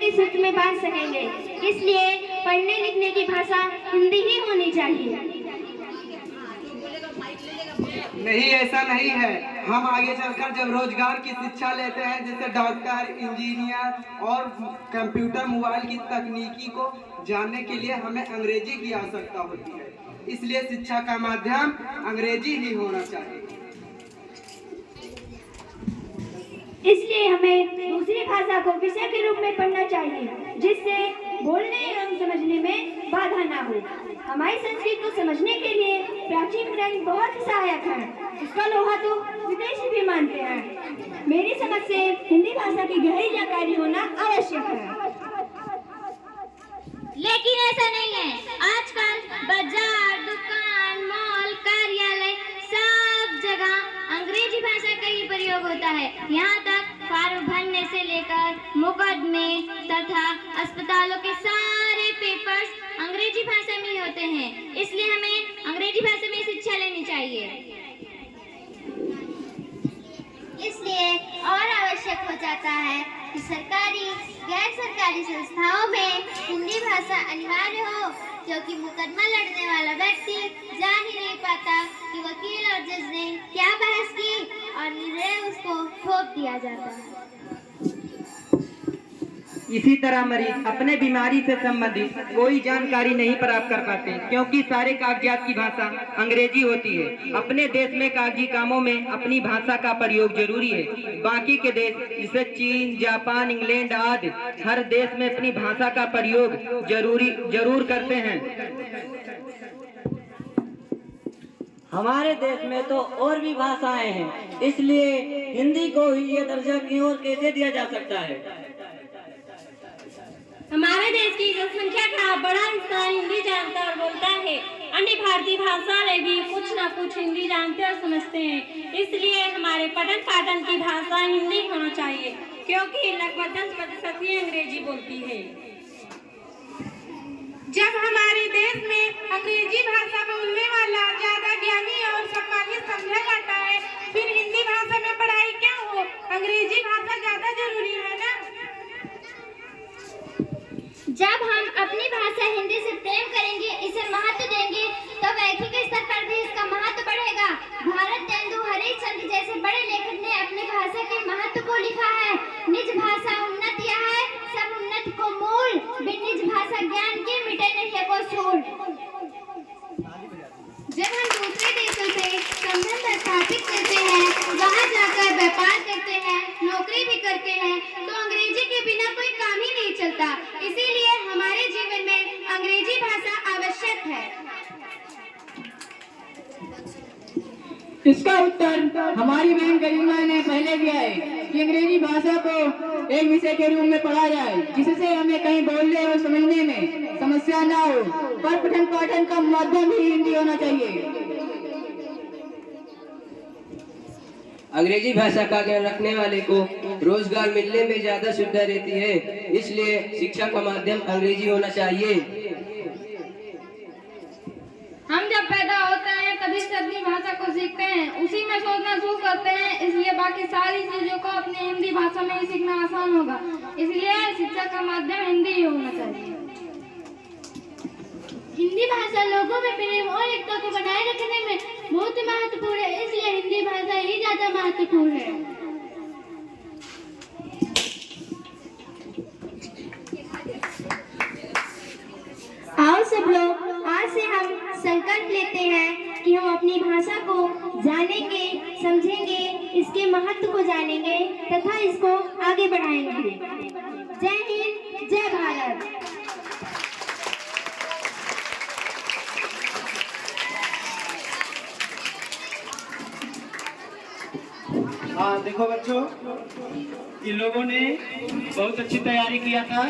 सूत्र में बांध सकेंगे। इसलिए पढ़ने लिखने की भाषा हिंदी ही होनी चाहिए। नहीं, ऐसा नहीं है। हम आगे चलकर जब रोजगार की शिक्षा लेते हैं, जैसे डॉक्टर, इंजीनियर और कंप्यूटर मोबाइल की तकनीकी को जानने के लिए हमें अंग्रेजी की आवश्यकता होती है। इसलिए शिक्षा का माध्यम अंग्रेजी ही होना चाहिए। इसलिए हमें दूसरी भाषा को विषय के रूप में पढ़ना चाहिए, जिससे बोलने एवं समझने में बाधा ना हो। हमारी संस्कृति को समझने के लिए प्राचीन ग्रंथ बहुत सहायक है। इसका लोहा तो विदेशी भी मानते हैं। मेरी समझ से हिंदी भाषा की गहरी जानकारी होना आवश्यक है। लेकिन ऐसा नहीं है। आजकल बाजार, दुकान, मॉल, कार्यालय सब जगह अंग्रेजी भाषा का ही प्रयोग होता है। यहाँ तक फॉर्म भरने से लेकर मुकदमे तथा अस्पतालों के सारे पेपर्स अंग्रेजी भाषा में ही होते हैं। इसलिए हमें अंग्रेजी भाषा में शिक्षा लेनी चाहिए। इसलिए और आवश्यक हो जाता है कि सरकारी गैर सरकारी संस्थाओं में हिंदी भाषा अनिवार्य हो, क्योंकि मुकदमा लड़ने वाला व्यक्ति जान ही नहीं पाता कि वकील और जज ने क्या बहस की और निर्णय उसको थोप दिया जाता है। इसी तरह मरीज अपने बीमारी से संबंधित कोई जानकारी नहीं प्राप्त कर पाते, क्योंकि सारे कागजात की भाषा अंग्रेजी होती है। अपने देश में कागजी कामों में अपनी भाषा का प्रयोग जरूरी है। बाकी के देश जैसे चीन, जापान, इंग्लैंड आदि हर देश में अपनी भाषा का प्रयोग जरूर करते हैं। हमारे देश में तो और भी भाषाएं हैं, इसलिए हिंदी को ही ये दर्जा क्यों और कैसे दिया जा सकता है? हमारे देश की जनसंख्या का बड़ा हिस्सा हिंदी जानता और बोलता है। अन्य भारतीय भाषा में भी कुछ न कुछ हिंदी जानते और समझते हैं। इसलिए हमारे पठन पाठन की भाषा हिंदी होना चाहिए, क्योंकि लगभग 10% ही अंग्रेजी बोलती है। जब हमारे देश में अंग्रेजी भाषा बोलने वाला ज्यादा ज्ञानी और सम्मानित समझा जाता है, फिर हिंदी भाषा में पढ़ाई क्या हो? अंग्रेजी भाषा ज्यादा जरूरी है ना। जब हम अपनी भाषा हिंदी से प्रेम करेंगे, इसे महत्व देंगे, तो वैश्विक स्तर पर भी इसका महत्व बढ़ेगा। भारत तेंदु हरिश्चंद्र जैसे बड़े लेखक ने अपनी भाषा के महत्व को लिखा है। निज भाषा उन्नत यह है, सब उन्नत को मूल, बिन निज भाषा ज्ञान के मिटे नहीं को सूल। जब हम दूसरे देशों से संबंध स्थापित करते हैं, वहाँ जाकर व्यापार करते हैं, नौकरी भी करते हैं, तो अंग्रेजी के बिना कोई काम ही नहीं चलता। इसीलिए हमारे जीवन में अंग्रेजी भाषा आवश्यक है। इसका उत्तर हमारी बहन गरिमा ने पहले दिया है कि अंग्रेजी भाषा को एक विषय के रूप में पढ़ा जाए, जिससे हमें कहीं बोलने और समझने में समस्या ना हो, पर पठन पाठन का माध्यम ही हिंदी होना चाहिए। अंग्रेजी भाषा का ज्ञान रखने वाले को रोजगार मिलने में ज्यादा सुविधा रहती है। इसलिए शिक्षा का माध्यम अंग्रेजी होना चाहिए। हम जब पैदा होते हैं तभी से अपनी भाषा को सीखते हैं, उसी में सोचना शुरू करते हैं। इसलिए बाकी सारी चीजों को अपनी हिंदी भाषा में ही सीखना आसान होगा। इसलिए शिक्षा का माध्यम हिंदी ही होना चाहिए। हिंदी भाषा लोगों में प्रेम और एकता को बनाए रखने में बहुत महत्वपूर्ण है। इसलिए हिंदी भाषा ही ज्यादा महत्वपूर्ण है। आओ सब लोग, आज से हम संकल्प लेते हैं कि हम अपनी भाषा को जानेंगे, समझेंगे, इसके महत्व को जानेंगे तथा इसको आगे बढ़ाएंगे। जय हिंद, जय भारत। हाँ देखो बच्चों, इन लोगों ने बहुत अच्छी तैयारी किया था।